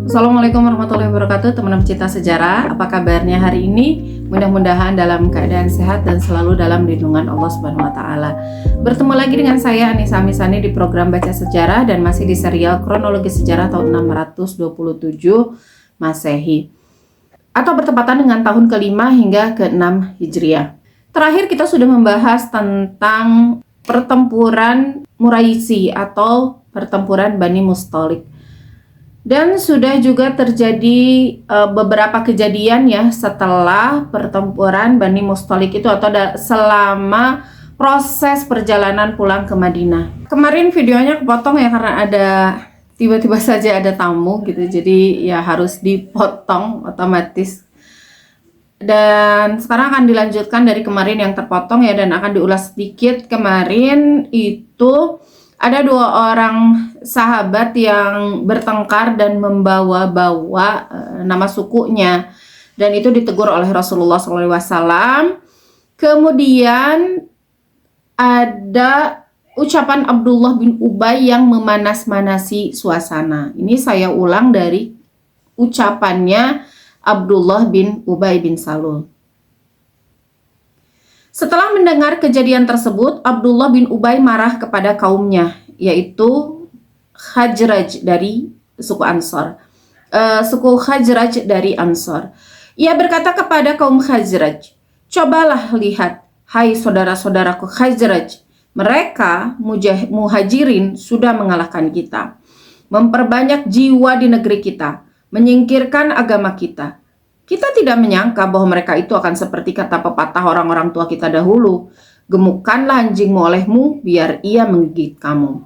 Assalamualaikum warahmatullahi wabarakatuh, teman-teman pecinta sejarah. Apa kabarnya hari ini? Mudah-mudahan dalam keadaan sehat dan selalu dalam lindungan Allah Subhanahu wa taala. Bertemu lagi dengan saya Anissa Amisani di program Baca Sejarah dan masih di serial Kronologi Sejarah tahun 627 Masehi. Atau bertepatan dengan tahun ke-5 hingga ke-6 Hijriah. Terakhir kita sudah membahas tentang pertempuran Muraisi atau pertempuran Bani Mustalik. Dan sudah juga terjadi beberapa kejadian ya setelah pertempuran Bani Mustalik itu atau selama proses perjalanan pulang ke Madinah. Kemarin videonya kepotong ya karena ada tiba-tiba saja ada tamu gitu, jadi ya harus dipotong otomatis. Dan sekarang akan dilanjutkan dari kemarin yang terpotong ya, dan akan diulas sedikit. Kemarin itu ada dua orang sahabat yang bertengkar dan membawa-bawa nama sukunya, dan itu ditegur oleh Rasulullah SAW. Kemudian ada ucapan Abdullah bin Ubay yang memanas-manasi suasana. Ini saya ulang dari ucapannya Abdullah bin Ubay bin Salul. Setelah mendengar kejadian tersebut, Abdullah bin Ubay marah kepada kaumnya, yaitu Khazraj dari suku Ansor. Suku Khazraj dari Ansor. Ia berkata kepada kaum Khazraj, "Cobalah lihat, hai saudara-saudaraku Khazraj, mereka muhajirin sudah mengalahkan kita, memperbanyak jiwa di negeri kita, menyingkirkan agama kita. Kita tidak menyangka bahwa mereka itu akan seperti kata pepatah orang-orang tua kita dahulu, gemukkanlah anjingmu olehmu, biar ia menggigit kamu.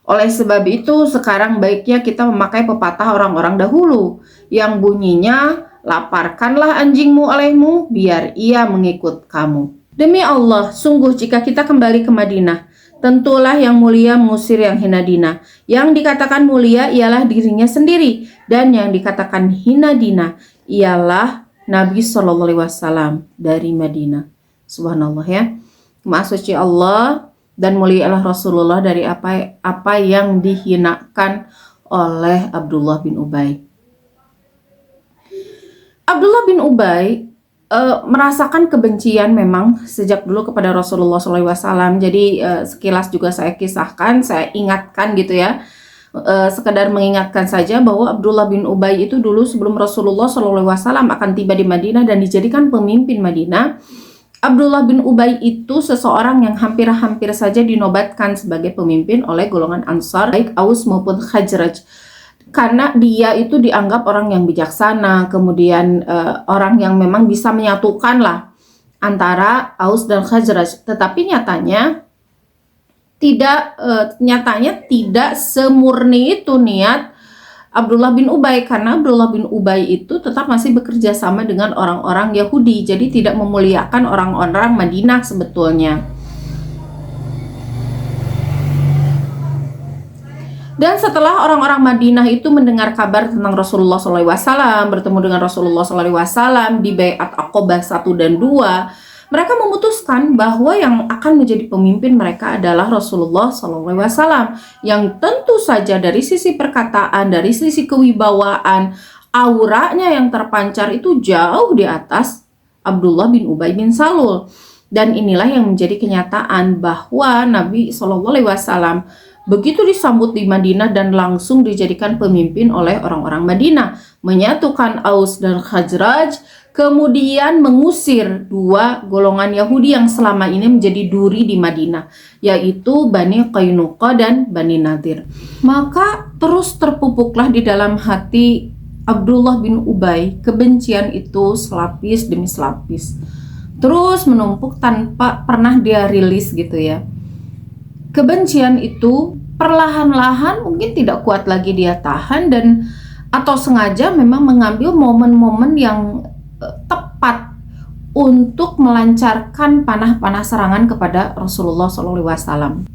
Oleh sebab itu, sekarang baiknya kita memakai pepatah orang-orang dahulu, yang bunyinya, laparkanlah anjingmu olehmu, biar ia mengikut kamu. Demi Allah, sungguh jika kita kembali ke Madinah, tentulah yang mulia mengusir yang hina dina. Yang dikatakan mulia ialah dirinya sendiri, dan yang dikatakan hina dina ialah Nabi SAW dari Madinah." Subhanallah ya. Maha suci Allah dan mulialah Rasulullah dari apa yang dihinakan oleh Abdullah bin Ubay. Abdullah bin Ubay merasakan kebencian memang sejak dulu kepada Rasulullah SAW. Jadi sekilas juga saya kisahkan, saya ingatkan gitu ya. Sekedar mengingatkan saja bahwa Abdullah bin Ubay itu dulu sebelum Rasulullah SAW akan tiba di Madinah dan dijadikan pemimpin Madinah, Abdullah bin Ubay itu seseorang yang hampir-hampir saja dinobatkan sebagai pemimpin oleh golongan Ansar, baik Aus maupun Khazraj. Karena dia itu dianggap orang yang bijaksana, kemudian orang yang memang bisa menyatukan lah antara Aus dan Khazraj. Tetapi nyatanya tidak semurni itu niat Abdullah bin Ubay, karena Abdullah bin Ubay itu tetap masih bekerja sama dengan orang-orang Yahudi, jadi tidak memuliakan orang-orang Madinah sebetulnya. Dan setelah orang-orang Madinah itu mendengar kabar tentang Rasulullah SAW, bertemu dengan Rasulullah SAW di Baiat Aqobah 1 dan 2, mereka memutuskan bahwa yang akan menjadi pemimpin mereka adalah Rasulullah SAW, yang tentu saja dari sisi perkataan, dari sisi kewibawaan, auranya yang terpancar itu jauh di atas Abdullah bin Ubay bin Salul. Dan inilah yang menjadi kenyataan bahwa Nabi SAW begitu disambut di Madinah dan langsung dijadikan pemimpin oleh orang-orang Madinah, menyatukan Aus dan Khazraj, kemudian mengusir dua golongan Yahudi yang selama ini menjadi duri di Madinah, yaitu Bani Qainuqa dan Bani Nadir. Maka terus terpupuklah di dalam hati Abdullah bin Ubay kebencian itu selapis demi selapis, terus menumpuk tanpa pernah dia rilis gitu ya. Kebencian itu perlahan-lahan mungkin tidak kuat lagi dia tahan, dan atau sengaja memang mengambil momen-momen yang tepat untuk melancarkan panah-panah serangan kepada Rasulullah SAW.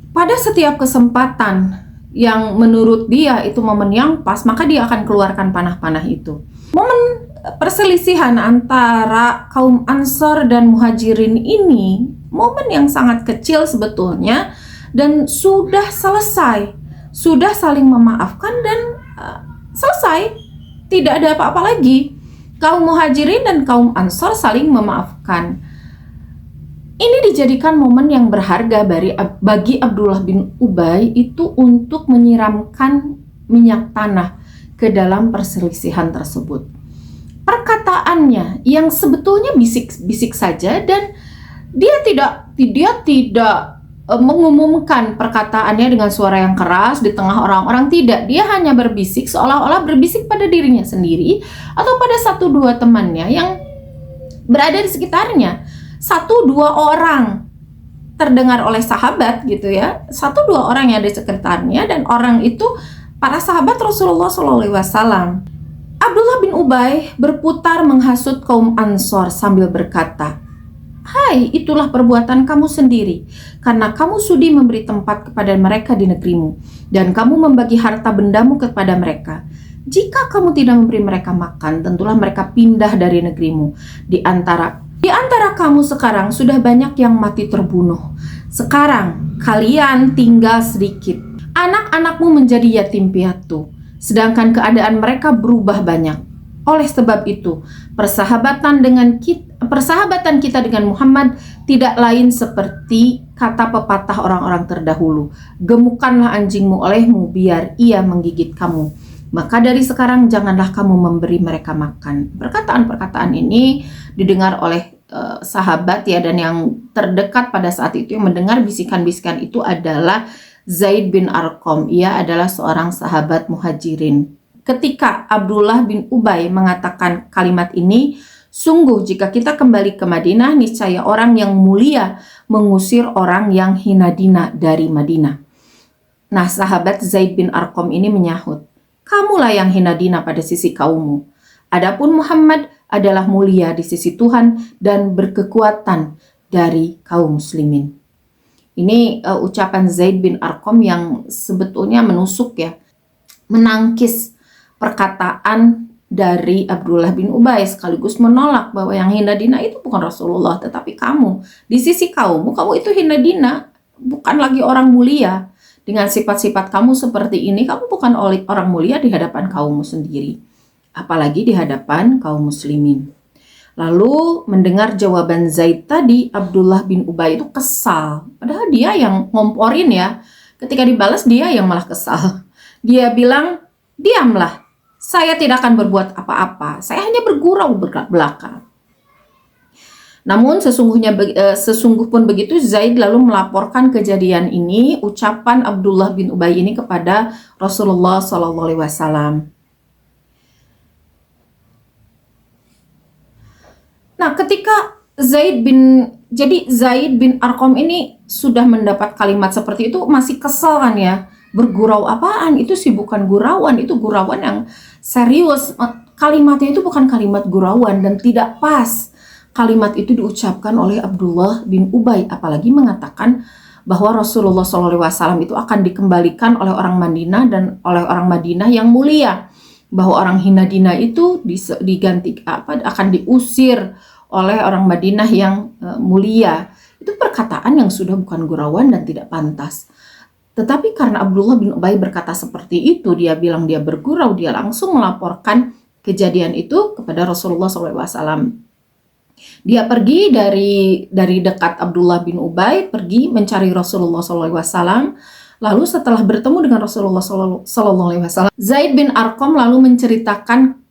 Pada setiap kesempatan yang menurut dia itu momen yang pas, maka dia akan keluarkan panah-panah itu. Momen perselisihan antara kaum Ansor dan Muhajirin ini momen yang sangat kecil sebetulnya, dan sudah selesai, sudah saling memaafkan, dan Selesai, tidak ada apa-apa lagi. Kaum Muhajirin dan kaum Ansor saling memaafkan. Ini dijadikan momen yang berharga bagi Abdullah bin Ubay itu untuk menyiramkan minyak tanah ke dalam perselisihan tersebut. Perkataannya yang sebetulnya bisik-bisik saja, dan dia tidak mengumumkan perkataannya dengan suara yang keras di tengah orang-orang. Tidak, dia hanya berbisik seolah-olah berbisik pada dirinya sendiri atau pada satu dua temannya yang berada di sekitarnya. Satu dua orang terdengar oleh sahabat gitu ya, satu dua orang yang ada di sekitarnya, dan orang itu para sahabat Rasulullah SAW. Abdullah bin Ubay berputar menghasut kaum Ansor sambil berkata, "Hai, itulah perbuatan kamu sendiri, karena kamu sudi memberi tempat kepada mereka di negerimu, dan kamu membagi harta bendamu kepada mereka. Jika kamu tidak memberi mereka makan, tentulah mereka pindah dari negerimu. Di antara kamu sekarang sudah banyak yang mati terbunuh. Sekarang kalian tinggal sedikit. Anak-anakmu menjadi yatim piatu, sedangkan keadaan mereka berubah banyak. Oleh sebab itu, persahabatan kita dengan Muhammad tidak lain seperti kata pepatah orang-orang terdahulu. Gemukkanlah anjingmu olehmu biar ia menggigit kamu. Maka dari sekarang janganlah kamu memberi mereka makan." Perkataan-perkataan ini didengar oleh sahabat ya, dan yang terdekat pada saat itu yang mendengar bisikan-bisikan itu adalah Zaid bin Arqam. Ia adalah seorang sahabat Muhajirin. Ketika Abdullah bin Ubay mengatakan kalimat ini, sungguh jika kita kembali ke Madinah, niscaya orang yang mulia mengusir orang yang hina dina dari Madinah. Nah, sahabat Zaid bin Arqam ini menyahut, "Kamulah yang hina dina pada sisi kaummu. Adapun Muhammad adalah mulia di sisi Tuhan dan berkekuatan dari kaum muslimin." Ini ucapan Zaid bin Arqam yang sebetulnya menusuk ya, menangkis perkataan dari Abdullah bin Ubay, sekaligus menolak bahwa yang hina dina itu bukan Rasulullah, tetapi kamu. Di sisi kamu itu hina dina, bukan lagi orang mulia. Dengan sifat-sifat kamu seperti ini, kamu bukan orang mulia di hadapan kaummu sendiri, apalagi di hadapan kaum muslimin. Lalu mendengar jawaban Zaid tadi, Abdullah bin Ubay itu kesal. Padahal dia yang ngomporin ya. Ketika dibalas dia yang malah kesal. Dia bilang, "Diamlah, saya tidak akan berbuat apa-apa. Saya hanya bergurau belaka." Namun sesungguh pun begitu, Zaid lalu melaporkan kejadian ini, ucapan Abdullah bin Ubay ini kepada Rasulullah SAW. Nah, ketika Zaid bin Arqam ini sudah mendapat kalimat seperti itu, masih kesal kan ya, bergurau apaan, itu sih bukan gurauan, itu gurauan yang serius. Kalimatnya itu bukan kalimat gurauan dan tidak pas. Kalimat itu diucapkan oleh Abdullah bin Ubay, apalagi mengatakan bahwa Rasulullah SAW itu akan dikembalikan oleh orang Madinah dan oleh orang Madinah yang mulia, bahwa orang hina dina itu akan diusir oleh orang Madinah yang mulia. Itu perkataan yang sudah bukan gurauan dan tidak pantas. Tetapi karena Abdullah bin Ubay berkata seperti itu, dia bilang dia bergurau, dia langsung melaporkan kejadian itu kepada Rasulullah SAW. Dia pergi dari dekat Abdullah bin Ubay, pergi mencari Rasulullah SAW. Lalu setelah bertemu dengan Rasulullah SAW, Zaid bin Arqam lalu menceritakan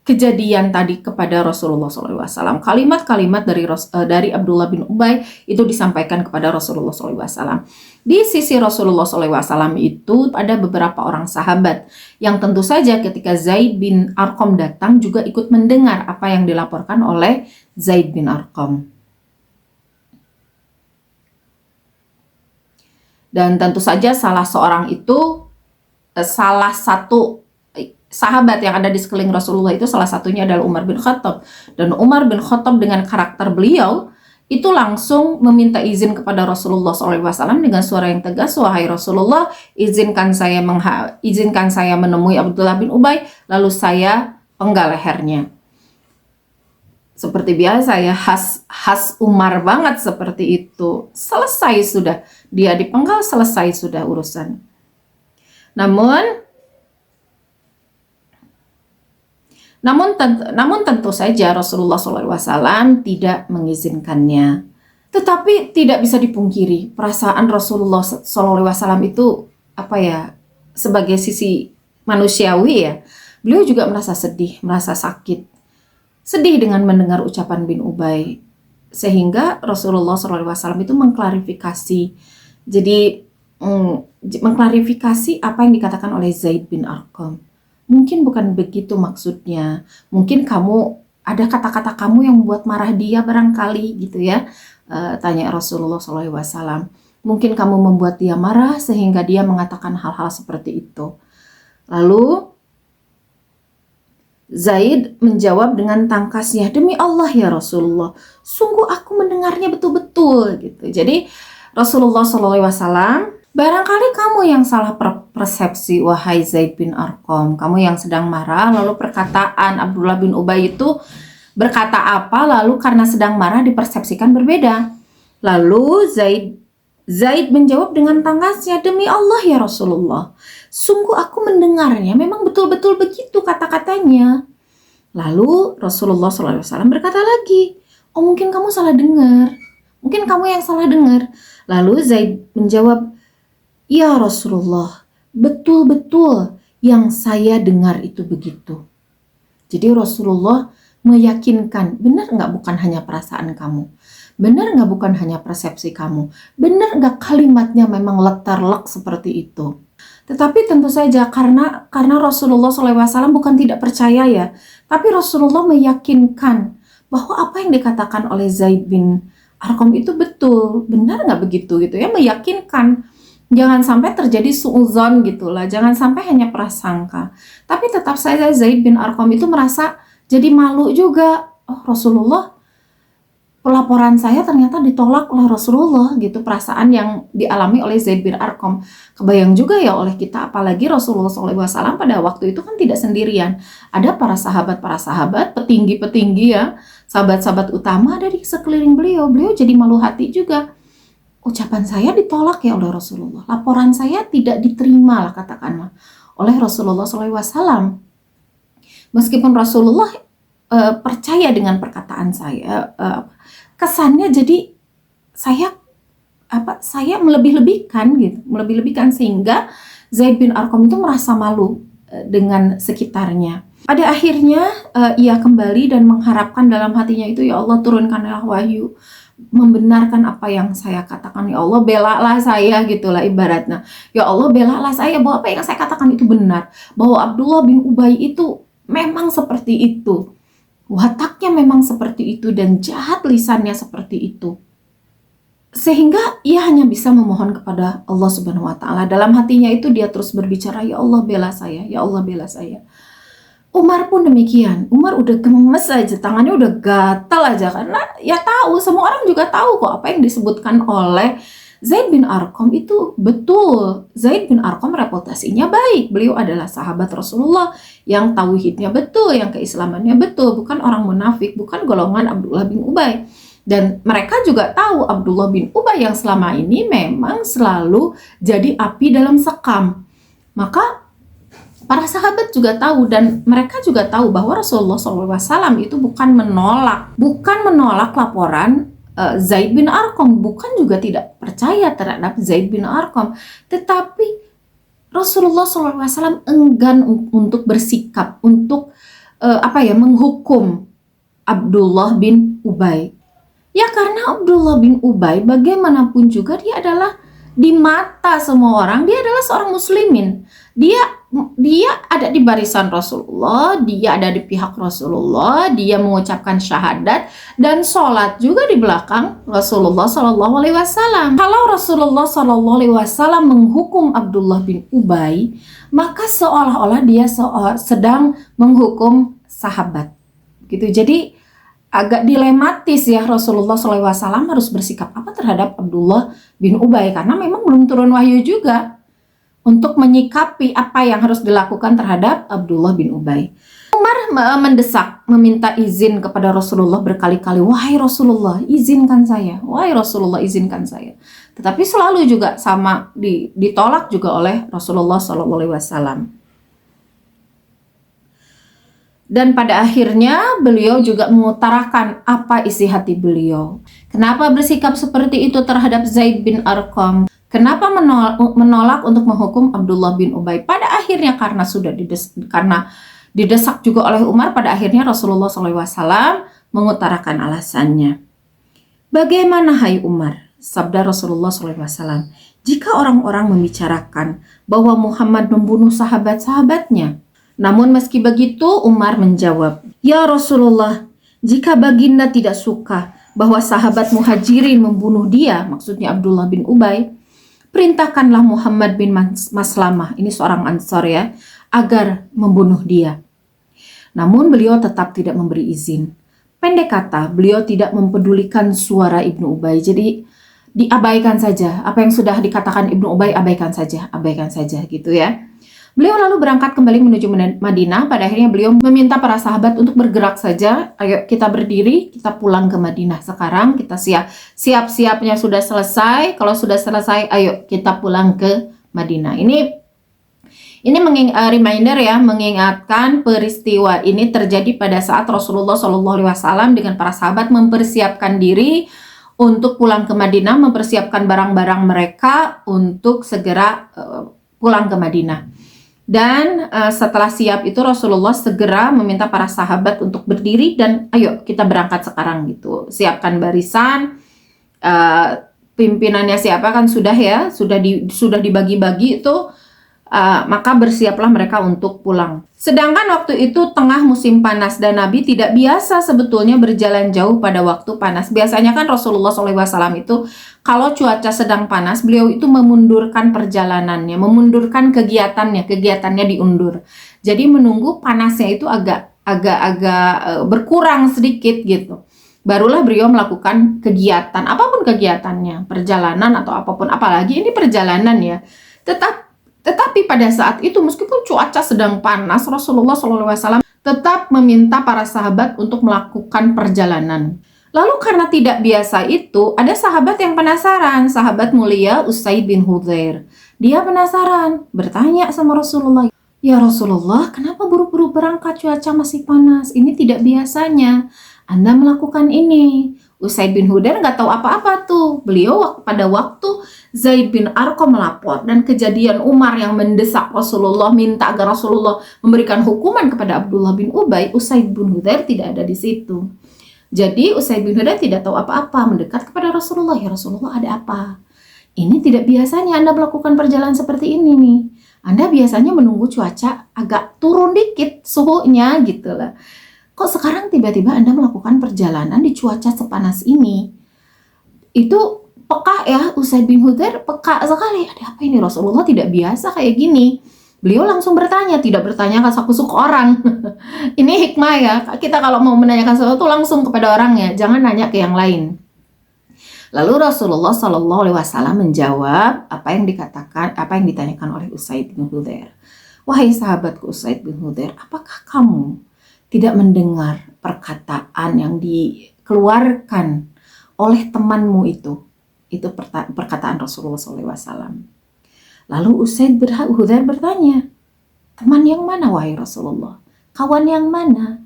kejadian tadi kepada Rasulullah SAW. Kalimat-kalimat dari Abdullah bin Ubay itu disampaikan kepada Rasulullah SAW. Di sisi Rasulullah SAW itu ada beberapa orang sahabat yang tentu saja ketika Zaid bin Arqam datang juga ikut mendengar apa yang dilaporkan oleh Zaid bin Arqam. Dan tentu saja salah satu sahabat yang ada di sekeliling Rasulullah itu salah satunya adalah Umar bin Khattab. Dan Umar bin Khattab dengan karakter beliau itu langsung meminta izin kepada Rasulullah SAW dengan suara yang tegas, "Wahai Rasulullah, izinkan saya menemui Abdullah bin Ubay, lalu saya penggal lehernya." Seperti biasa ya, khas Umar banget seperti itu. Selesai sudah, dia dipenggal, selesai sudah urusan. Namun Namun tentu saja Rasulullah SAW tidak mengizinkannya. Tetapi tidak bisa dipungkiri perasaan Rasulullah SAW itu apa ya, sebagai sisi manusiawi ya, beliau juga merasa sedih, merasa sakit, sedih dengan mendengar ucapan bin Ubay, sehingga Rasulullah SAW itu mengklarifikasi. Jadi mengklarifikasi apa yang dikatakan oleh Zaid bin Arqam. Mungkin bukan begitu maksudnya. Mungkin ada kata-kata kamu yang membuat marah dia barangkali gitu ya. Tanya Rasulullah SAW. Mungkin kamu membuat dia marah sehingga dia mengatakan hal-hal seperti itu. Lalu Zaid menjawab dengan tangkasnya, demi Allah ya Rasulullah, sungguh aku mendengarnya betul-betul gitu. Jadi Rasulullah SAW, barangkali kamu yang salah persepsi wahai Zaid bin Arqam. Kamu yang sedang marah, lalu perkataan Abdullah bin Ubay itu berkata apa, lalu karena sedang marah dipersepsikan berbeda. Lalu Zaid menjawab dengan tangkasnya, demi Allah ya Rasulullah, sungguh aku mendengarnya, memang betul-betul begitu kata-katanya. Lalu Rasulullah SAW berkata lagi, oh mungkin kamu salah dengar, mungkin kamu yang salah dengar. Lalu Zaid menjawab, ya Rasulullah, betul-betul yang saya dengar itu begitu. Jadi Rasulullah meyakinkan, benar nggak bukan hanya perasaan kamu, benar nggak bukan hanya persepsi kamu, benar nggak kalimatnya memang letarlek seperti itu. Tetapi tentu saja karena Rasulullah SAW bukan tidak percaya ya, tapi Rasulullah meyakinkan bahwa apa yang dikatakan oleh Zaid bin Arqam itu betul, benar nggak begitu gitu ya, meyakinkan. Jangan sampai terjadi suudzon gitulah, jangan sampai hanya prasangka. Tapi tetap saja Zaid bin Arqam itu merasa jadi malu juga. Oh Rasulullah, pelaporan saya ternyata ditolak oleh Rasulullah gitu, perasaan yang dialami oleh Zaid bin Arqam. Kebayang juga ya oleh kita, apalagi Rasulullah SAW pada waktu itu kan tidak sendirian. Ada para sahabat, petinggi-petinggi ya, sahabat-sahabat utama ada di sekeliling beliau. Beliau jadi malu hati juga. Ucapan saya ditolak ya oleh Rasulullah. Laporan saya tidak diterima lah katakanlah oleh Rasulullah SAW. Meskipun Rasulullah percaya dengan perkataan saya, kesannya jadi saya melebih-lebihkan sehingga Zaid bin Arqam itu merasa malu dengan sekitarnya. Pada akhirnya ia kembali dan mengharapkan dalam hatinya itu, ya Allah turunkanlah wahyu membenarkan apa yang saya katakan, ya Allah belalah saya gitulah ibaratnya, ya Allah belalah saya bahwa apa yang saya katakan itu benar, bahwa Abdullah bin Ubay itu memang seperti itu, wataknya memang seperti itu dan jahat lisannya seperti itu, sehingga ia hanya bisa memohon kepada Allah Subhanahu wa taala. Dalam hatinya itu dia terus berbicara, ya Allah bela saya, ya Allah bela saya. Umar pun demikian. Umar udah gemes aja, tangannya udah gatal aja karena ya tahu, semua orang juga tahu kok apa yang disebutkan oleh Zaid bin Arqam itu betul. Zaid bin Arqam reputasinya baik. Beliau adalah sahabat Rasulullah yang tauhidnya betul, yang keislamannya betul, bukan orang munafik, bukan golongan Abdullah bin Ubay. Dan mereka juga tahu Abdullah bin Ubay yang selama ini memang selalu jadi api dalam sekam. Maka para sahabat juga tahu dan mereka juga tahu bahwa Rasulullah SAW itu bukan menolak laporan Zaid bin Arqam, bukan juga tidak percaya terhadap Zaid bin Arqam, tetapi Rasulullah SAW enggan untuk bersikap, untuk menghukum Abdullah bin Ubay. Ya karena Abdullah bin Ubay bagaimanapun juga dia adalah di mata semua orang, dia adalah seorang muslimin. Dia ada di barisan Rasulullah, dia ada di pihak Rasulullah, dia mengucapkan syahadat dan sholat juga di belakang Rasulullah SAW. Kalau Rasulullah SAW menghukum Abdullah bin Ubay, maka seolah-olah dia sedang menghukum sahabat. Gitu. Jadi agak dilematis ya Rasulullah SAW harus bersikap apa terhadap Abdullah bin Ubay, karena memang belum turun wahyu juga untuk menyikapi apa yang harus dilakukan terhadap Abdullah bin Ubay. Umar mendesak, meminta izin kepada Rasulullah berkali-kali, wahai Rasulullah izinkan saya, wahai Rasulullah izinkan saya. Tetapi selalu juga sama ditolak juga oleh Rasulullah SAW. Dan pada akhirnya beliau juga mengutarakan apa isi hati beliau. Kenapa bersikap seperti itu terhadap Zaid bin Arqam? Kenapa menolak untuk menghukum Abdullah bin Ubay? Pada akhirnya karena didesak juga oleh Umar, pada akhirnya Rasulullah SAW mengutarakan alasannya. Bagaimana hai Umar? Sabda Rasulullah SAW. Jika orang-orang membicarakan bahwa Muhammad membunuh sahabat-sahabatnya. Namun meski begitu Umar menjawab, ya Rasulullah, jika baginda tidak suka bahwa sahabat Muhajirin membunuh dia, maksudnya Abdullah bin Ubay, perintahkanlah Muhammad bin Maslamah, ini seorang Ansor ya, agar membunuh dia. Namun beliau tetap tidak memberi izin. Pendek kata, beliau tidak mempedulikan suara Ibnu Ubay. Jadi diabaikan saja. Apa yang sudah dikatakan Ibnu Ubay, abaikan saja gitu ya. Beliau lalu berangkat kembali menuju Madinah. Pada akhirnya beliau meminta para sahabat untuk bergerak saja. Ayo kita berdiri, kita pulang ke Madinah sekarang. Kita siap-siapnya sudah selesai. Kalau sudah selesai, ayo kita pulang ke Madinah. Ini reminder ya, mengingatkan peristiwa ini terjadi pada saat Rasulullah SAW dengan para sahabat mempersiapkan diri untuk pulang ke Madinah, mempersiapkan barang-barang mereka untuk segera pulang ke Madinah. Dan setelah siap itu Rasulullah segera meminta para sahabat untuk berdiri dan ayo kita berangkat sekarang gitu. Siapkan barisan, pimpinannya siapa kan sudah ya, sudah dibagi-bagi itu. Maka bersiaplah mereka untuk pulang. Sedangkan waktu itu tengah musim panas dan Nabi tidak biasa sebetulnya berjalan jauh pada waktu panas. Biasanya kan Rasulullah SAW itu kalau cuaca sedang panas, beliau itu memundurkan perjalanannya, memundurkan kegiatannya diundur. Jadi menunggu panasnya itu agak berkurang sedikit gitu. Barulah beliau melakukan kegiatan, apapun kegiatannya, perjalanan atau apapun, apalagi ini perjalanan ya. Tetapi pada saat itu meskipun cuaca sedang panas, Rasulullah SAW tetap meminta para sahabat untuk melakukan perjalanan. Lalu karena tidak biasa itu, ada sahabat yang penasaran, sahabat mulia Usaid bin Hudzair. Dia penasaran, bertanya sama Rasulullah, ya Rasulullah, kenapa buru-buru berangkat, cuaca masih panas? Ini tidak biasanya Anda melakukan ini. Usaid bin Hudzair nggak tahu apa-apa tuh. Beliau pada waktu Zaid bin Arqam melapor dan kejadian Umar yang mendesak Rasulullah, minta agar Rasulullah memberikan hukuman kepada Abdullah bin Ubay, Usaid bin Hudzair tidak ada di situ. Jadi Usaid bin Hudzair tidak tahu apa-apa, mendekat kepada Rasulullah, ya Rasulullah ada apa? Ini tidak biasanya Anda melakukan perjalanan seperti ini nih. Anda biasanya menunggu cuaca agak turun dikit suhunya gitu lah. Kok sekarang tiba-tiba Anda melakukan perjalanan di cuaca sepanas ini? Itu peka ya, Usaid bin Hudzair peka sekali. Ada apa ini? Rasulullah tidak biasa kayak gini. Beliau langsung bertanya, tidak bertanya kasak-kusuk orang. Ini hikmah ya. Kita kalau mau menanyakan sesuatu langsung kepada orangnya, jangan nanya ke yang lain. Lalu Rasulullah SAW menjawab apa yang ditanyakan oleh Usaid bin Hudzair. Wahai sahabatku Usaid bin Hudzair, apakah kamu tidak mendengar perkataan yang dikeluarkan oleh temanmu itu perkataan Rasulullah SAW. Lalu Usaid bin Hudzair bertanya, teman yang mana wahai Rasulullah? Kawan yang mana?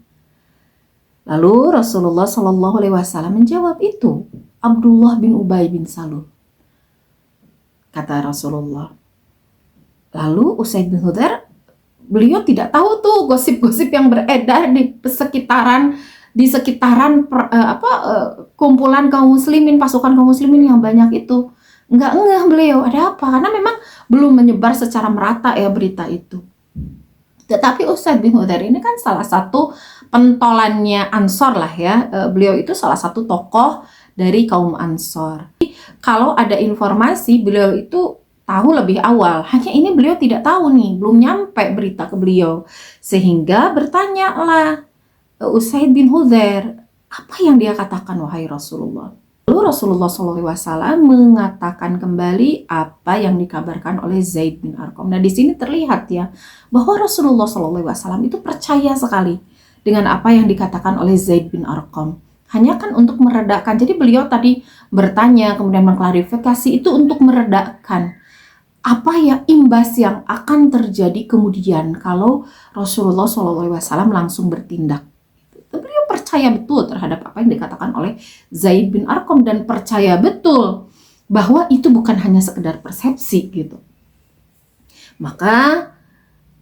Lalu Rasulullah SAW menjawab, itu Abdullah bin Ubay bin Salul, kata Rasulullah. Lalu Usaid bin Hudzair, beliau tidak tahu tuh gosip-gosip yang beredar di sekitaran kumpulan kaum muslimin, pasukan kaum muslimin yang banyak itu. Enggak beliau, ada apa? Karena memang belum menyebar secara merata ya berita itu. Tetapi Usaid bin Hudzair ini kan salah satu pentolannya Ansor lah ya. Beliau itu salah satu tokoh dari kaum Ansor. Kalau ada informasi, beliau itu tahu lebih awal. Hanya ini beliau tidak tahu nih, belum nyampe berita ke beliau. Sehingga bertanyalah Usaid bin Hudzair, apa yang dia katakan wahai Rasulullah? Lalu Rasulullah SAW mengatakan kembali apa yang dikabarkan oleh Zaid bin Arqam. Nah di sini terlihat ya bahwa Rasulullah SAW itu percaya sekali dengan apa yang dikatakan oleh Zaid bin Arqam. Hanya kan untuk meredakan. Jadi beliau tadi bertanya kemudian mengklarifikasi itu untuk meredakan apa ya imbas yang akan terjadi kemudian kalau Rasulullah SAW langsung bertindak. Beliau percaya betul terhadap apa yang dikatakan oleh Zaid bin Arqam dan percaya betul bahwa itu bukan hanya sekedar persepsi gitu. Maka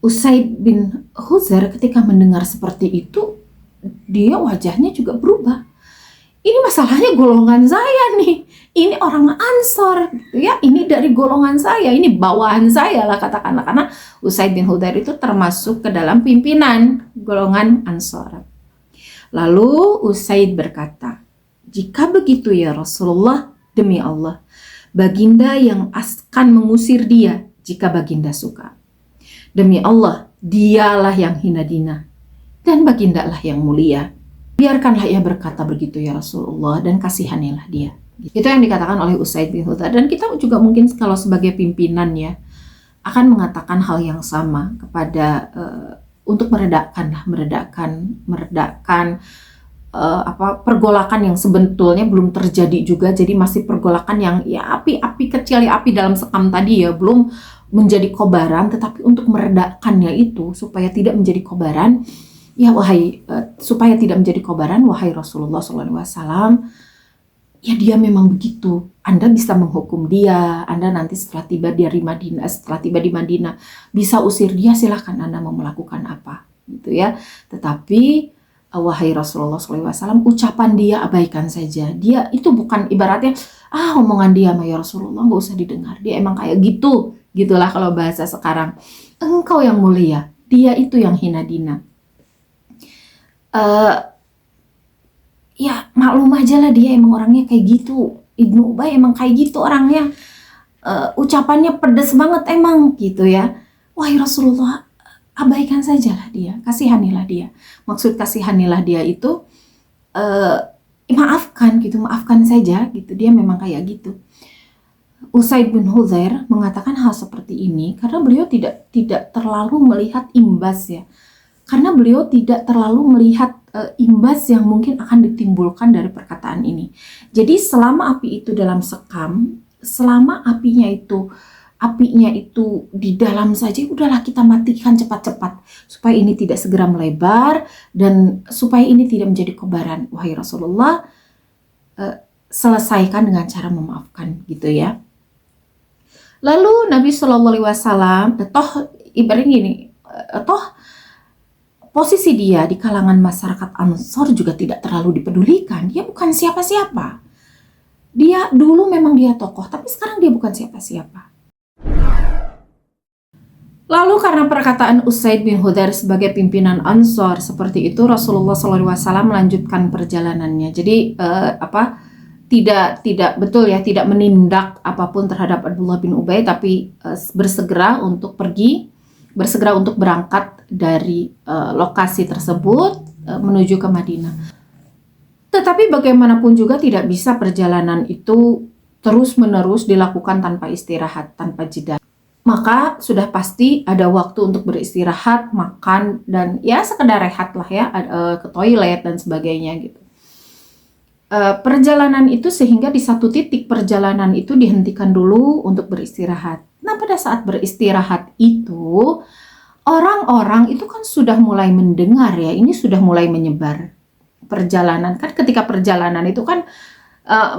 Usaid bin Huzair ketika mendengar seperti itu, dia wajahnya juga berubah. Ini masalahnya golongan saya nih, ini orang Ansor gitu ya, ini dari golongan saya, ini bawahan saya lah katakanlah, karena Usaid bin Huzair itu termasuk ke dalam pimpinan golongan Ansor. Lalu Usaid berkata, jika begitu ya Rasulullah, demi Allah, baginda yang akan mengusir dia jika baginda suka. Demi Allah, dialah yang hina dina dan baginda lah yang mulia. Biarkanlah ia berkata begitu ya Rasulullah dan kasihanilah dia. Itu yang dikatakan oleh Usaid bin Huzair. Dan kita juga mungkin kalau sebagai pimpinan ya akan mengatakan hal yang sama kepada untuk meredakan pergolakan yang sebetulnya belum terjadi juga. Jadi masih pergolakan yang ya api kecil ya, api dalam sekam tadi ya, belum menjadi kobaran, tetapi untuk meredakannya itu supaya tidak menjadi kobaran. Ya supaya tidak menjadi kobaran, wahai Rasulullah SAW, ya dia memang begitu. Anda bisa menghukum dia. Anda nanti setelah tiba di Madinah, bisa usir dia, silahkan Anda mau melakukan apa, gitu ya. Tetapi wahai Rasulullah SAW, ucapan dia abaikan saja. Dia itu bukan ibaratnya, omongan dia ya Rasulullah nggak usah didengar. Dia emang kayak gitu, gitulah kalau bahasa sekarang. Engkau yang mulia, dia itu yang hina dina. Ya maklum aja lah, dia emang orangnya kayak gitu. Ibnu Ubay emang kayak gitu orangnya, ucapannya pedes banget emang gitu ya. Wahai Rasulullah, abaikan sajalah dia, kasihanilah dia. Maksud kasihanilah dia itu maafkan gitu, maafkan saja gitu. Dia memang kayak gitu. Usaid bin Huzair mengatakan hal seperti ini karena beliau tidak terlalu melihat imbas ya. Karena beliau tidak terlalu melihat imbas yang mungkin akan ditimbulkan dari perkataan ini. Jadi selama api itu dalam sekam, selama apinya itu di dalam saja, udahlah kita matikan cepat-cepat supaya ini tidak segera melebar dan supaya ini tidak menjadi kobaran. Wahai Rasulullah, selesaikan dengan cara memaafkan gitu ya. Lalu Nabi Shallallahu Alaihi Wasallam, ibaratnya gini, posisi dia di kalangan masyarakat Ansor juga tidak terlalu dipedulikan. Dia bukan siapa-siapa. Dia dulu memang dia tokoh, tapi sekarang dia bukan siapa-siapa. Lalu karena perkataan Usaid bin Huzair sebagai pimpinan Ansor seperti itu, Rasulullah SAW melanjutkan perjalanannya. Jadi tidak betul ya, tidak menindak apapun terhadap Abdullah bin Ubay, tapi bersegera untuk berangkat dari lokasi tersebut menuju ke Madinah. Tetapi bagaimanapun juga tidak bisa perjalanan itu terus-menerus dilakukan tanpa istirahat, tanpa jeda. Maka sudah pasti ada waktu untuk beristirahat, makan, dan ya sekedar rehat lah ya, ke toilet dan sebagainya gitu. Perjalanan itu sehingga di satu titik perjalanan itu dihentikan dulu untuk beristirahat. Nah pada saat beristirahat itu, orang-orang itu kan sudah mulai mendengar ya, ini sudah mulai menyebar perjalanan. Kan ketika perjalanan itu kan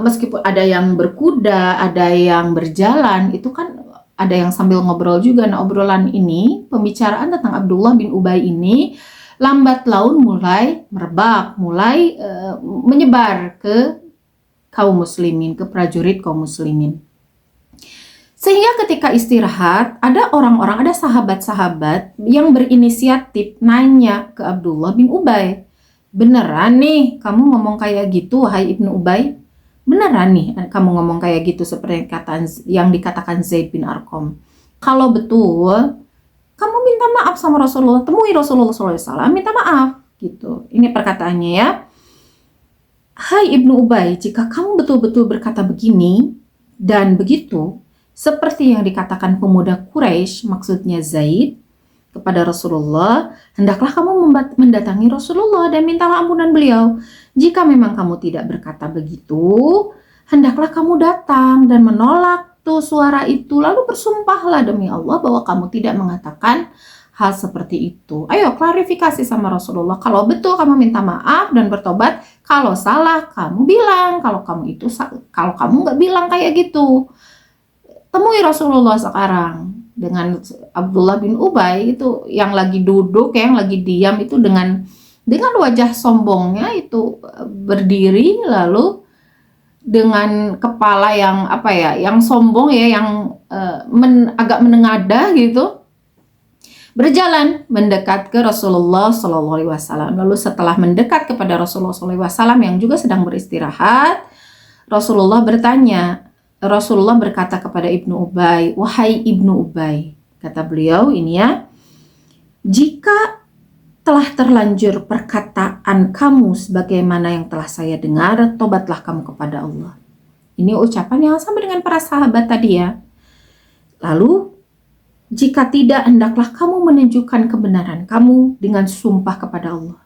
meskipun ada yang berkuda, ada yang berjalan, itu kan ada yang sambil ngobrol juga. Nah obrolan ini, pembicaraan tentang Abdullah bin Ubay ini lambat laun mulai merebak, mulai menyebar ke kaum muslimin, ke prajurit kaum muslimin. Sehingga ketika istirahat, ada orang-orang, ada sahabat-sahabat yang berinisiatif nanya ke Abdullah bin Ubay. Beneran nih kamu ngomong kayak gitu, wahai Ibnu Ubay? Beneran nih kamu ngomong kayak gitu seperti yang dikatakan Zaid bin Arqam? Kalau betul, kamu minta maaf sama Rasulullah, temui Rasulullah SAW, minta maaf. Gitu. Ini perkataannya ya. Hai Ibnu Ubay, jika kamu betul-betul berkata begini dan begitu, seperti yang dikatakan pemuda Quraisy, maksudnya Zaid, kepada Rasulullah, hendaklah kamu mendatangi Rasulullah dan mintalah ampunan beliau. Jika memang kamu tidak berkata begitu, hendaklah kamu datang dan menolak itu, suara itu, lalu bersumpahlah demi Allah bahwa kamu tidak mengatakan hal seperti itu. Ayo klarifikasi sama Rasulullah. Kalau betul kamu minta maaf dan bertobat, kalau salah kamu bilang. Kalau kamu nggak bilang kayak gitu, temui Rasulullah sekarang. Dengan Abdullah bin Ubay itu yang lagi duduk, yang lagi diam itu dengan wajah sombongnya itu berdiri, lalu dengan kepala yang yang sombong ya, yang agak menengadah gitu, berjalan mendekat ke Rasulullah Shallallahu Alaihi Wasallam. Lalu setelah mendekat kepada Rasulullah Shallallahu Alaihi Wasallam yang juga sedang beristirahat, Rasulullah berkata kepada Ibnu Ubay, wahai Ibnu Ubay, kata beliau ini ya, jika telah terlanjur perkataan kamu sebagaimana yang telah saya dengar, tobatlah kamu kepada Allah. Ini ucapan yang sama dengan para sahabat tadi ya. Lalu, jika tidak, hendaklah kamu menunjukkan kebenaran kamu dengan sumpah kepada Allah.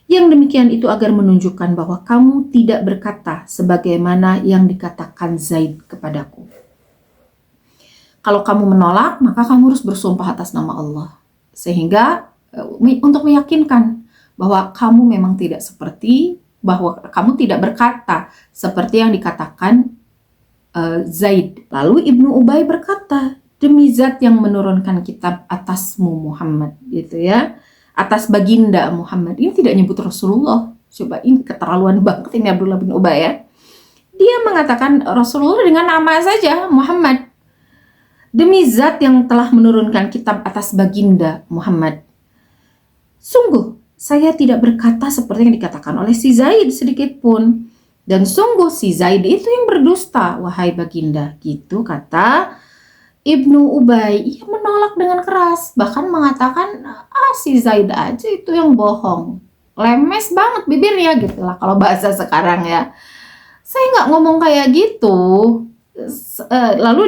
Yang demikian itu agar menunjukkan bahwa kamu tidak berkata sebagaimana yang dikatakan Zaid kepadaku. Kalau kamu menolak, maka kamu harus bersumpah atas nama Allah. Sehingga untuk meyakinkan bahwa kamu memang bahwa kamu tidak berkata seperti yang dikatakan Zaid. Lalu Ibnu Ubay berkata, demi zat yang menurunkan kitab atasmu Muhammad, gitu ya, atas baginda Muhammad. Ini tidak nyebut Rasulullah. Coba, ini keterlaluan banget ini Abdullah bin Ubay ya. Dia mengatakan Rasulullah dengan nama saja, Muhammad. Demi zat yang telah menurunkan kitab atas baginda Muhammad, sungguh saya tidak berkata seperti yang dikatakan oleh si Zaid sedikit pun. Dan sungguh si Zaid itu yang berdusta, wahai baginda. Gitu kata Ibnu Ubay. Ia menolak dengan keras, bahkan mengatakan si Zaid aja itu yang bohong. Lemes banget bibirnya gitu lah kalau bahasa sekarang ya. Saya nggak ngomong kayak gitu. Lalu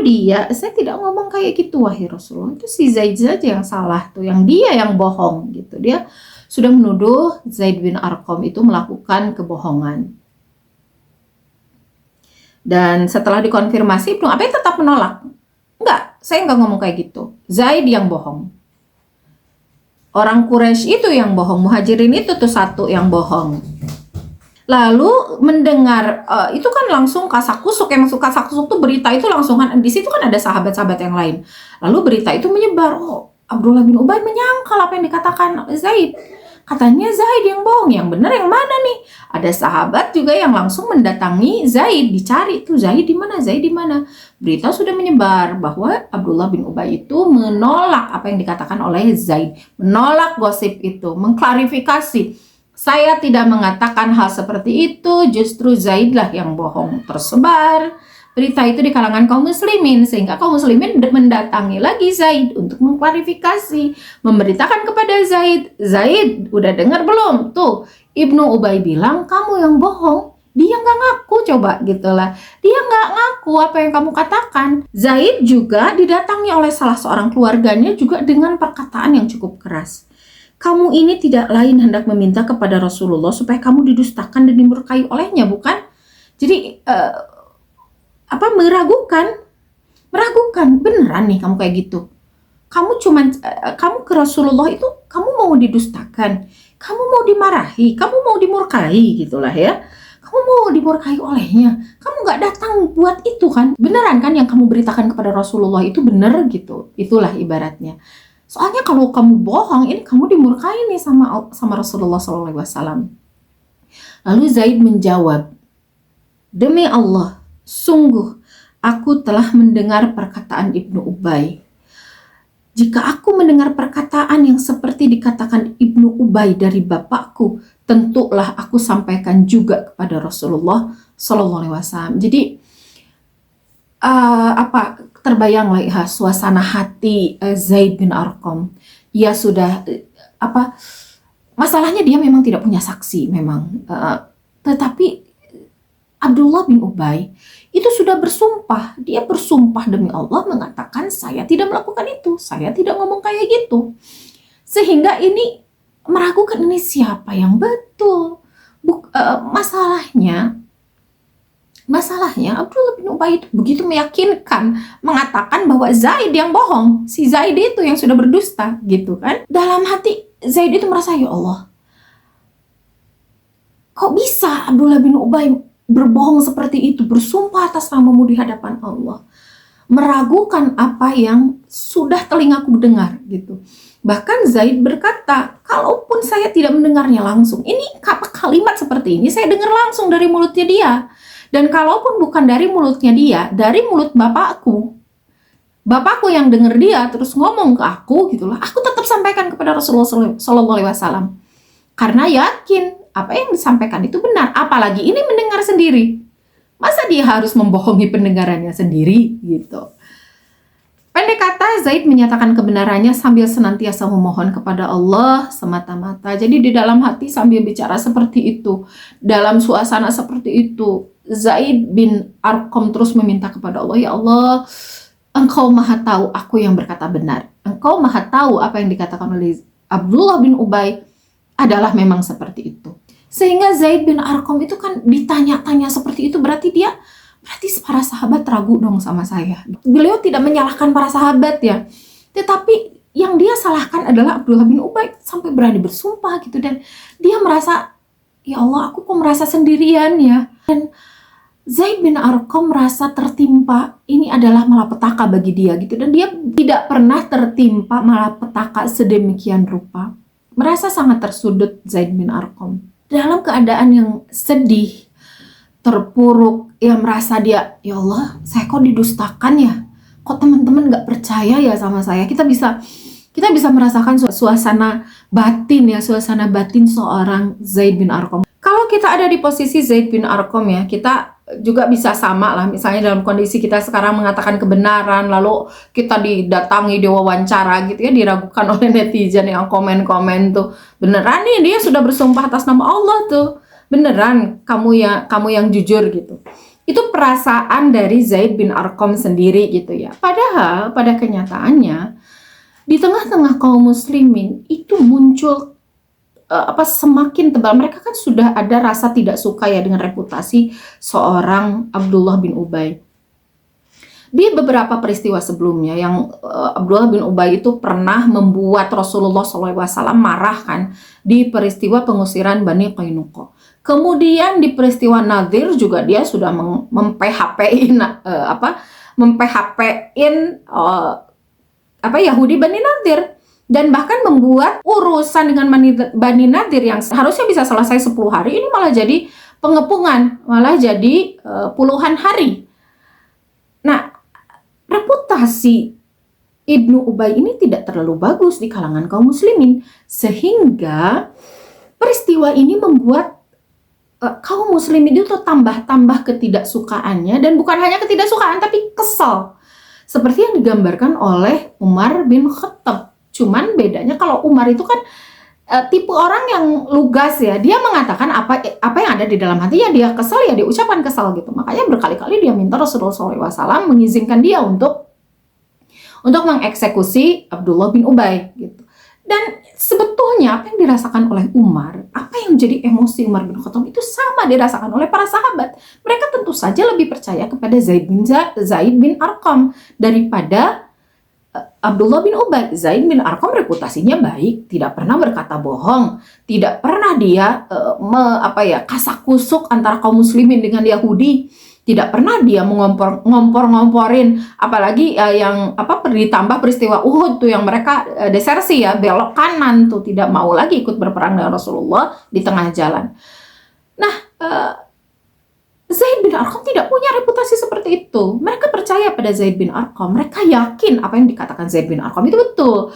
saya tidak ngomong kayak gitu wahai Rasulullah. Itu si Zaid saja yang salah tuh, yang dia yang bohong gitu. Dia sudah menuduh Zaid bin Arqam itu melakukan kebohongan. Dan setelah dikonfirmasi, Ibnu Ubay tetap menolak. Enggak, saya enggak ngomong kayak gitu. Zaid yang bohong. Orang Quraisy itu yang bohong. Muhajirin itu tuh satu yang bohong. Lalu mendengar, itu kan langsung kasak-kusuk. Yang maksud kasak-kusuk tuh berita itu langsung kan. Di situ kan ada sahabat-sahabat yang lain. Lalu berita itu menyebar. Oh, Abdullah bin Ubay menyangkal apa yang dikatakan Zaid. Katanya Zaid yang bohong, yang benar yang mana nih? Ada sahabat juga yang langsung mendatangi Zaid, dicari tuh Zaid di mana, Zaid di mana. Berita sudah menyebar bahwa Abdullah bin Ubay itu menolak apa yang dikatakan oleh Zaid, menolak gosip itu, mengklarifikasi. Saya tidak mengatakan hal seperti itu, justru Zaidlah yang bohong. Tersebar berita itu di kalangan kaum muslimin, sehingga kaum muslimin mendatangi lagi Zaid untuk mengklarifikasi, memberitakan kepada Zaid, Zaid udah dengar belum? Tuh, Ibnu Ubay bilang kamu yang bohong, dia nggak ngaku, coba gitulah. Dia nggak ngaku apa yang kamu katakan. Zaid juga didatangi oleh salah seorang keluarganya juga dengan perkataan yang cukup keras. Kamu ini tidak lain hendak meminta kepada Rasulullah supaya kamu didustakan dan dimurkai olehnya, bukan? Jadi, meragukan beneran nih kamu kayak gitu. Kamu ke Rasulullah itu kamu mau didustakan, kamu mau dimarahi, kamu mau dimurkai gitulah ya. Kamu mau dimurkai olehnya, kamu nggak datang buat itu kan? Beneran kan yang kamu beritakan kepada Rasulullah itu bener gitu. Itulah ibaratnya. Soalnya kalau kamu bohong, ini kamu dimurkai nih sama Rasulullah SAW. Lalu Zaid menjawab, demi Allah, sungguh aku telah mendengar perkataan Ibnu Ubay. Jika aku mendengar perkataan yang seperti dikatakan Ibnu Ubay dari bapakku, tentulah aku sampaikan juga kepada Rasulullah SAW. Jadi terbayanglah ya suasana hati Zaid bin Arqam. Ia sudah masalahnya dia memang tidak punya saksi memang, tetapi Abdullah bin Ubay itu sudah bersumpah. Dia bersumpah demi Allah mengatakan saya tidak melakukan itu, saya tidak ngomong kayak gitu. Sehingga ini meragukan ini siapa yang betul. Masalahnya Masalahnya Abdullah bin Ubay itu begitu meyakinkan, mengatakan bahwa Zaid yang bohong, si Zaid itu yang sudah berdusta gitu kan. Dalam hati Zaid itu merasa, ya Allah, kok bisa Abdullah bin Ubay berbohong seperti itu, bersumpah atas namamu di hadapan Allah, meragukan apa yang sudah telingaku dengar gitu. Bahkan Zaid berkata, kalaupun saya tidak mendengarnya langsung, ini kalimat seperti ini saya dengar langsung dari mulutnya dia. Dan kalaupun bukan dari mulutnya dia, dari mulut bapakku yang dengar dia terus ngomong ke aku gitulah, aku tetap sampaikan kepada Rasulullah SAW karena yakin apa yang disampaikan itu benar. Apalagi ini mendengar sendiri, masa dia harus membohongi pendengarannya sendiri gitu. Pendek kata, Zaid menyatakan kebenarannya sambil senantiasa memohon kepada Allah semata-mata. Jadi di dalam hati sambil bicara seperti itu, dalam suasana seperti itu, Zaid bin Arqam terus meminta kepada Allah, ya Allah, Engkau maha tahu aku yang berkata benar. Engkau maha tahu apa yang dikatakan oleh Abdullah bin Ubay adalah memang seperti itu. Sehingga Zaid bin Arqam itu kan ditanya-tanya seperti itu, berarti para sahabat ragu dong sama saya. Beliau tidak menyalahkan para sahabat ya, tetapi yang dia salahkan adalah Abdullah bin Ubay sampai berani bersumpah gitu. Dan dia merasa, ya Allah, aku kok merasa sendirian ya. Dan Zaid bin Arqam merasa tertimpa, ini adalah malapetaka bagi dia gitu. Dan dia tidak pernah tertimpa malapetaka sedemikian rupa. Merasa sangat tersudut Zaid bin Arqam. Dalam keadaan yang sedih, terpuruk, ya merasa dia, ya Allah, saya kok didustakan ya, kok teman-teman gak percaya ya sama saya. Kita bisa merasakan suasana batin seorang Zaid bin Arqam. Kalau kita ada di posisi Zaid bin Arqam ya, kita juga bisa sama lah. Misalnya dalam kondisi kita sekarang mengatakan kebenaran, lalu kita didatangi, diwawancara gitu ya, diragukan oleh netizen yang komen-komen tuh, beneran nih dia sudah bersumpah atas nama Allah tuh, beneran kamu yang jujur gitu. Itu perasaan dari Zaid bin Arqam sendiri gitu ya. Padahal pada kenyataannya di tengah-tengah kaum muslimin itu muncul semakin tebal. Mereka kan sudah ada rasa tidak suka ya dengan reputasi seorang Abdullah bin Ubay. Di beberapa peristiwa sebelumnya yang Abdullah bin Ubay itu pernah membuat Rasulullah SAW marah kan, di peristiwa pengusiran Bani Qainuqa. Kemudian di peristiwa Nadir juga dia sudah mem-PHP-in Yahudi Bani Nadir, dan bahkan membuat urusan dengan Bani Nadir yang harusnya bisa selesai 10 hari ini malah jadi pengepungan, malah jadi puluhan hari. Nah, reputasi Ibnu Ubay ini tidak terlalu bagus di kalangan kaum muslimin, sehingga peristiwa ini membuat kaum muslimin itu tambah ketidaksukaannya, dan bukan hanya ketidaksukaan tapi kesal, seperti yang digambarkan oleh Umar bin Khattab. Cuman bedanya kalau Umar itu kan tipe orang yang lugas ya, dia mengatakan apa yang ada di dalam hatinya, dia kesal ya dia ucapkan kesal gitu. Makanya berkali-kali dia minta Rasulullah SAW mengizinkan dia untuk mengeksekusi Abdullah bin Ubay gitu. Dan sebetulnya apa yang dirasakan oleh Umar, apa yang menjadi emosi Umar bin Khattab itu sama dirasakan oleh para sahabat. Mereka tentu saja lebih percaya kepada Zaid bin Arqam daripada Abdullah bin Ubay. Zaid bin Arqam reputasinya baik, tidak pernah berkata bohong, tidak pernah dia kasak-kusuk antara kaum muslimin dengan Yahudi, tidak pernah dia ngompor-ngomporin, apalagi ditambah peristiwa Uhud tuh yang mereka desersi ya, belok kanan tuh, tidak mau lagi ikut berperang dengan Rasulullah di tengah jalan. Nah, Zaid bin Arqam tidak punya reputasi seperti itu. Mereka percaya pada Zaid bin Arqam. Mereka yakin apa yang dikatakan Zaid bin Arqam itu betul,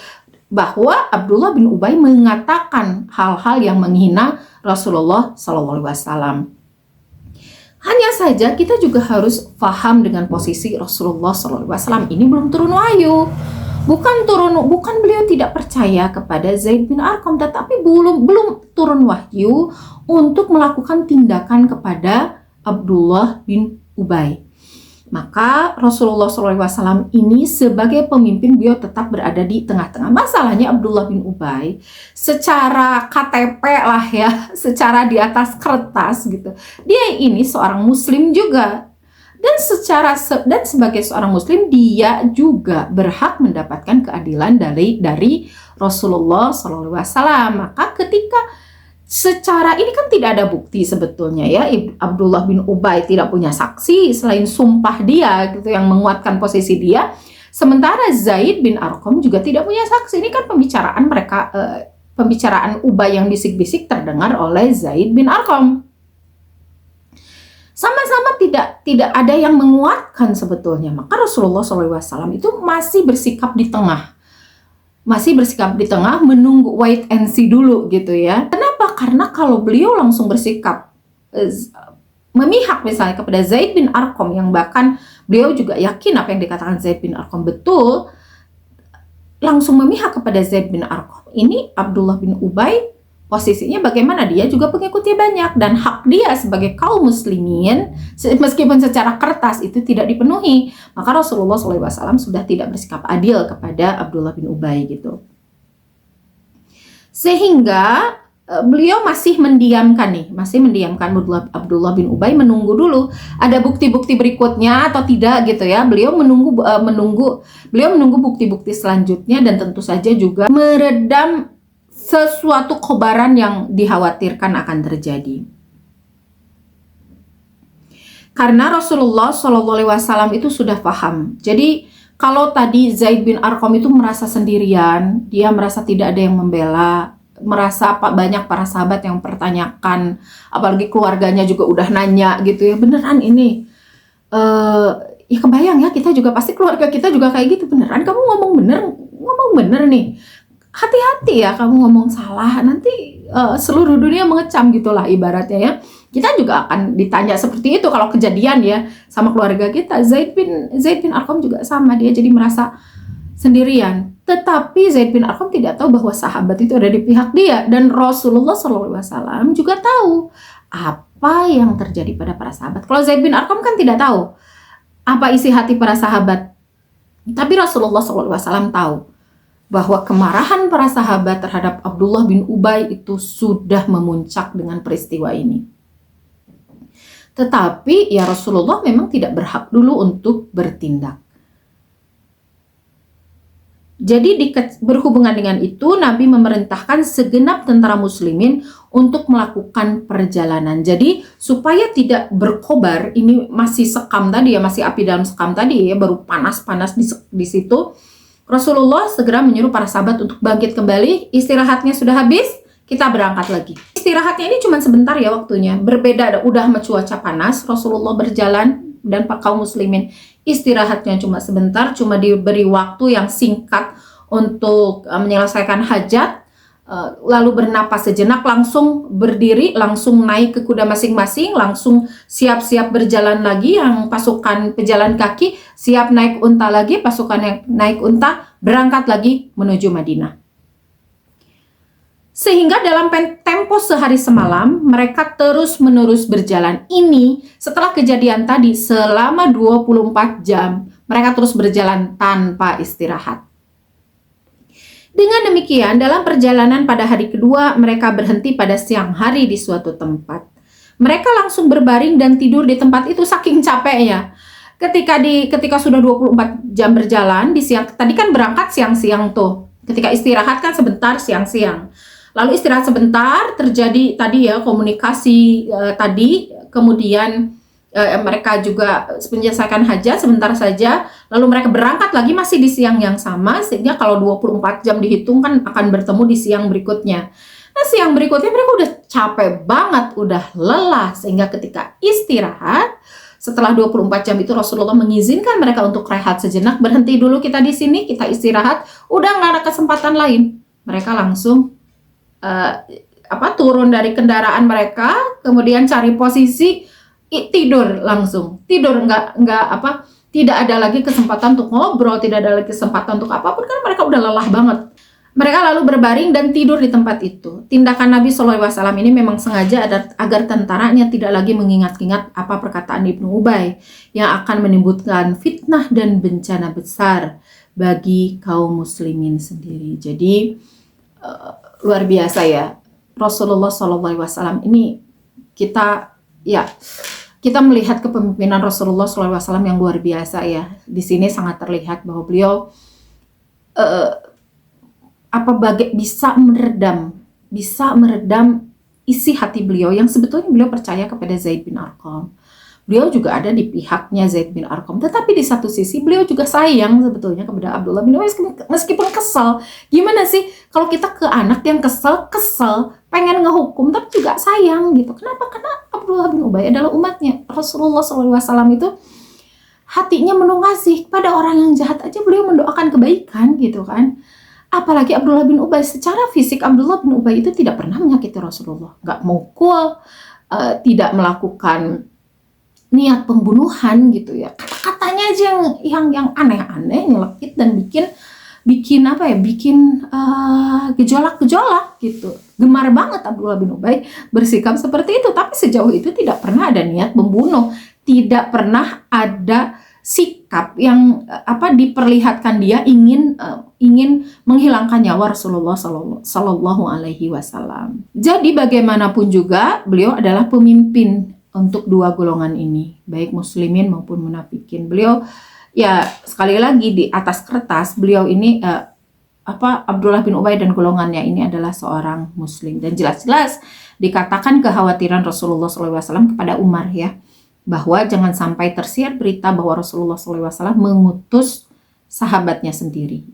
bahwa Abdullah bin Ubay mengatakan hal-hal yang menghina Rasulullah SAW. Hanya saja kita juga harus paham dengan posisi Rasulullah SAW ini belum turun wahyu. Bukan beliau tidak percaya kepada Zaid bin Arqam, tetapi belum turun wahyu untuk melakukan tindakan kepada Abdullah bin Ubay. Maka Rasulullah SAW ini sebagai pemimpin beliau tetap berada di tengah-tengah. Masalahnya Abdullah bin Ubay secara KTP lah ya, secara di atas kertas gitu, dia ini seorang muslim juga. Dan sebagai seorang muslim dia juga berhak mendapatkan keadilan dari Rasulullah SAW. Maka ketika secara ini kan tidak ada bukti sebetulnya ya, Abdullah bin Ubay tidak punya saksi selain sumpah dia gitu yang menguatkan posisi dia. Sementara Zaid bin Arqam juga tidak punya saksi. Ini kan pembicaraan mereka, pembicaraan Ubay yang bisik-bisik terdengar oleh Zaid bin Arqam. Sama-sama tidak ada yang menguatkan sebetulnya. Maka Rasulullah SAW itu masih bersikap di tengah. Menunggu wait and see dulu gitu ya. Kenapa? Karena kalau beliau langsung bersikap memihak misalnya kepada Zaid bin Arqam, yang bahkan beliau juga yakin apa yang dikatakan Zaid bin Arqam betul, langsung memihak kepada Zaid bin Arqam, ini Abdullah bin Ubay posisinya bagaimana, dia juga pengikutnya banyak dan hak dia sebagai kaum muslimin meskipun secara kertas itu tidak dipenuhi. Maka Rasulullah SAW sudah tidak bersikap adil kepada Abdullah bin Ubay gitu, sehingga beliau masih mendiamkan Abdullah bin Ubay, menunggu dulu ada bukti-bukti berikutnya atau tidak gitu ya. Beliau menunggu bukti-bukti selanjutnya, dan tentu saja juga meredam sesuatu kobaran yang dikhawatirkan akan terjadi. Karena Rasulullah SAW itu sudah paham. Jadi kalau tadi Zaid bin Arqam itu merasa sendirian, dia merasa tidak ada yang membela, merasa banyak para sahabat yang pertanyakan, apalagi keluarganya juga udah nanya gitu ya, beneran ini ya kebayang ya, kita juga pasti keluarga kita juga kayak gitu, beneran kamu ngomong bener nih, hati-hati ya kamu ngomong salah, nanti seluruh dunia mengecam gitulah ibaratnya ya. Kita juga akan ditanya seperti itu kalau kejadian ya sama keluarga kita. Zaid bin Arqam juga sama, dia jadi merasa sendirian. Tetapi Zaid bin Arqam tidak tahu bahwa sahabat itu ada di pihak dia, dan Rasulullah SAW juga tahu apa yang terjadi pada para sahabat. Kalau Zaid bin Arqam kan tidak tahu apa isi hati para sahabat, tapi Rasulullah SAW tahu bahwa kemarahan para sahabat terhadap Abdullah bin Ubay itu sudah memuncak dengan peristiwa ini. Tetapi ya Rasulullah memang tidak berhak dulu untuk bertindak. Jadi berhubungan dengan itu, Nabi memerintahkan segenap tentara muslimin untuk melakukan perjalanan. Jadi supaya tidak berkobar, ini masih sekam tadi ya, masih api dalam sekam tadi ya, baru panas-panas di situ. Rasulullah segera menyuruh para sahabat untuk bangkit kembali, istirahatnya sudah habis, kita berangkat lagi. Istirahatnya ini cuma sebentar ya waktunya, berbeda, udah cuaca panas, Rasulullah berjalan dan kaum muslimin istirahatnya cuma sebentar, cuma diberi waktu yang singkat untuk menyelesaikan hajat, lalu bernapas sejenak, langsung berdiri, langsung naik ke kuda masing-masing, langsung siap-siap berjalan lagi. Yang pasukan pejalan kaki siap naik unta lagi, pasukan yang naik unta berangkat lagi menuju Madinah. Sehingga dalam tempo sehari semalam mereka terus-menerus berjalan. Ini setelah kejadian tadi selama 24 jam mereka terus berjalan tanpa istirahat. Dengan demikian, dalam perjalanan pada hari kedua, mereka berhenti pada siang hari di suatu tempat. Mereka langsung berbaring dan tidur di tempat itu saking capeknya. Ketika sudah 24 jam berjalan, di siang tadi kan berangkat siang-siang tuh. Ketika istirahat kan sebentar siang-siang. Lalu istirahat sebentar, terjadi tadi ya komunikasi tadi, kemudian mereka juga menyelesaikan hajat sebentar saja, lalu mereka berangkat lagi masih di siang yang sama, sehingga kalau 24 jam dihitung kan akan bertemu di siang berikutnya. Nah siang berikutnya mereka udah capek banget, udah lelah, sehingga ketika istirahat setelah 24 jam itu Rasulullah mengizinkan mereka untuk rehat sejenak, berhenti dulu kita di sini, kita istirahat, udah nggak ada kesempatan lain. Mereka langsung turun dari kendaraan mereka, kemudian cari posisi, tidur langsung, tidur tidak ada lagi kesempatan untuk ngobrol, tidak ada lagi kesempatan untuk apapun, kan mereka udah lelah banget. Mereka lalu berbaring dan tidur di tempat itu. Tindakan Nabi SAW ini memang sengaja agar tentaranya tidak lagi mengingat-ingat apa perkataan Ibnu Ubay yang akan menimbulkan fitnah dan bencana besar bagi kaum muslimin sendiri. Jadi luar biasa ya, Rasulullah SAW ini kita melihat kepemimpinan Rasulullah SAW yang luar biasa ya. Di sini sangat terlihat bahwa beliau bisa meredam isi hati beliau yang sebetulnya beliau percaya kepada Zaid bin Arqam. Beliau juga ada di pihaknya Zaid bin Arqam, tetapi di satu sisi beliau juga sayang sebetulnya kepada Abdullah bin Ubay meskipun kesel. Gimana sih kalau kita ke anak yang kesel, pengen ngehukum tapi juga sayang gitu. Kenapa? Karena Abdullah bin Ubay adalah umatnya. Rasulullah SAW itu hatinya penuh kasih kepada orang yang jahat aja beliau mendoakan kebaikan gitu kan. Apalagi Abdullah bin Ubay, secara fisik Abdullah bin Ubay itu tidak pernah menyakiti Rasulullah, nggak mukul, tidak melakukan niat pembunuhan gitu ya. Kata-katanya aja yang aneh-aneh, nyelekit dan bikin gejolak-gejolak gitu. Gemar banget Abdullah bin Ubay bersikap seperti itu, tapi sejauh itu tidak pernah ada niat membunuh, tidak pernah ada sikap yang diperlihatkan dia ingin menghilangkan nyawa Rasulullah Sallallahu Alaihi Wasallam. Jadi bagaimanapun juga beliau adalah pemimpin untuk dua golongan ini, baik muslimin maupun munafikin. Beliau ya sekali lagi di atas kertas beliau ini Abdullah bin Ubay dan golongannya ini adalah seorang muslim, dan jelas-jelas dikatakan kekhawatiran Rasulullah SAW kepada Umar ya, bahwa jangan sampai tersiar berita bahwa Rasulullah SAW mengutus sahabatnya sendiri,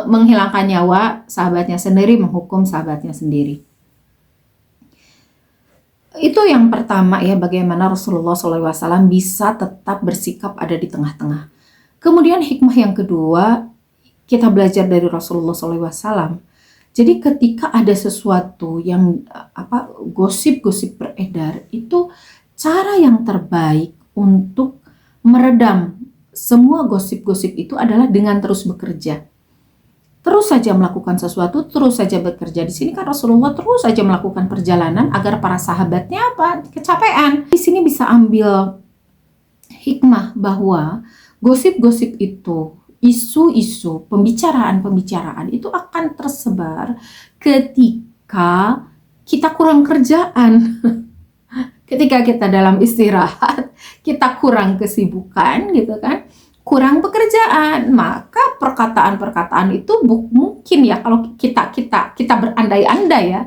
menghilangkan nyawa sahabatnya sendiri, menghukum sahabatnya sendiri. Itu yang pertama ya, bagaimana Rasulullah SAW bisa tetap bersikap ada di tengah-tengah. Kemudian hikmah yang kedua, kita belajar dari Rasulullah SAW. Jadi ketika ada sesuatu yang gosip-gosip beredar, itu cara yang terbaik untuk meredam semua gosip-gosip itu adalah dengan terus bekerja. Terus saja melakukan sesuatu, terus saja bekerja. Di sini kan Rasulullah terus saja melakukan perjalanan agar para sahabatnya kecapean. Di sini bisa ambil hikmah bahwa gosip-gosip itu, isu-isu, pembicaraan itu akan tersebar ketika kita kurang kerjaan. Ketika kita dalam istirahat, kita kurang kesibukan gitu kan, kurang pekerjaan, maka perkataan-perkataan itu mungkin ya, kalau kita berandai-andai ya,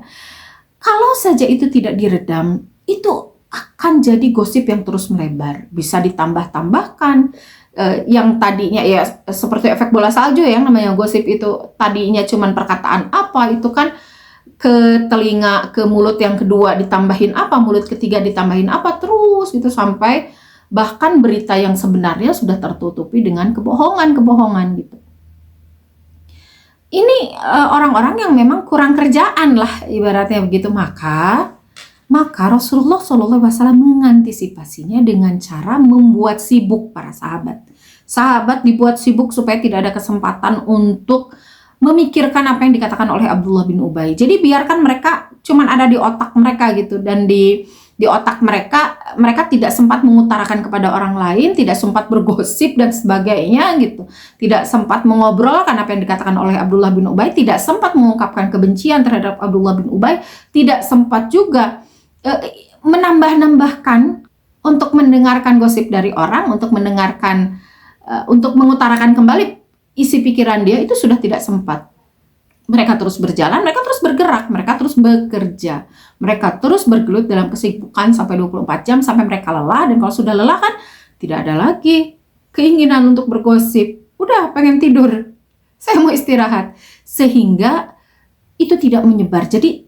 kalau saja itu tidak diredam, itu akan jadi gosip yang terus melebar, bisa ditambah-tambahkan. Yang tadinya ya seperti efek bola salju ya, yang namanya gosip itu tadinya cuman perkataan itu kan ke telinga, ke mulut yang kedua ditambahin mulut ketiga ditambahin terus gitu, sampai bahkan berita yang sebenarnya sudah tertutupi dengan kebohongan gitu. Ini orang-orang yang memang kurang kerjaan lah ibaratnya begitu, maka Rasulullah SAW mengantisipasinya dengan cara membuat sibuk para sahabat. Sahabat dibuat sibuk supaya tidak ada kesempatan untuk memikirkan apa yang dikatakan oleh Abdullah bin Ubay. Jadi biarkan mereka cuman ada di otak mereka gitu, dan di otak mereka tidak sempat mengutarakan kepada orang lain, tidak sempat bergosip dan sebagainya gitu, tidak sempat mengobrolkan apa yang dikatakan oleh Abdullah bin Ubay, tidak sempat mengungkapkan kebencian terhadap Abdullah bin Ubay, tidak sempat juga menambah-nambahkan untuk mendengarkan gosip dari orang, untuk mengutarakan kembali isi pikiran dia, itu sudah tidak sempat. Mereka terus berjalan, mereka terus bergerak, mereka terus bekerja, mereka terus bergelut dalam kesibukan sampai 24 jam sampai mereka lelah, dan kalau sudah lelah kan tidak ada lagi keinginan untuk bergosip, udah pengen tidur, saya mau istirahat, sehingga itu tidak menyebar. Jadi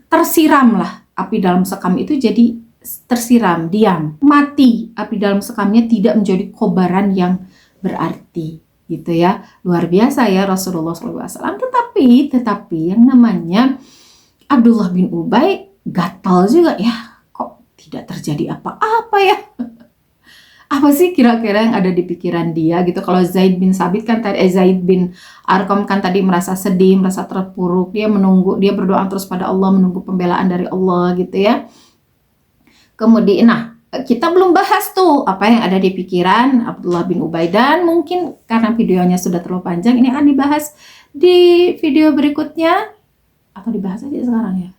tersiramlah api dalam sekam itu, jadi tersiram, diam, mati api dalam sekamnya, tidak menjadi kobaran yang berarti gitu ya. Luar biasa ya Rasulullah SAW. Tetapi yang namanya Abdullah bin Ubay gatal juga ya, kok tidak terjadi apa-apa ya. Apa sih kira-kira yang ada di pikiran dia gitu? Kalau Zaid bin Sabit kan tadi, Zaid bin Arqam kan tadi merasa sedih, merasa terpuruk, dia menunggu, dia berdoa terus pada Allah, menunggu pembelaan dari Allah gitu ya. Kemudian, nah kita belum bahas tuh apa yang ada di pikiran Abdullah bin Ubay, dan mungkin karena videonya sudah terlalu panjang, ini akan dibahas di video berikutnya, atau dibahas aja sekarang ya.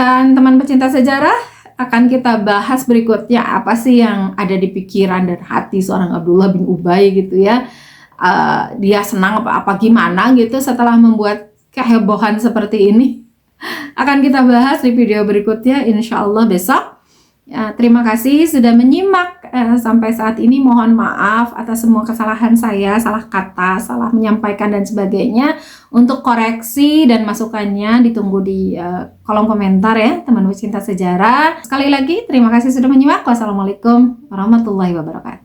Dan teman pecinta sejarah, akan kita bahas berikutnya apa sih yang ada di pikiran dan hati seorang Abdullah bin Ubay gitu ya. Dia senang apa gimana gitu setelah membuat kehebohan seperti ini. Akan kita bahas di video berikutnya insya Allah besok. Ya, terima kasih sudah menyimak sampai saat ini. Mohon maaf atas semua kesalahan saya, salah kata, salah menyampaikan dan sebagainya. Untuk koreksi dan masukannya ditunggu di kolom komentar ya, teman pecinta sejarah. Sekali lagi terima kasih sudah menyimak. Wassalamualaikum warahmatullahi wabarakatuh.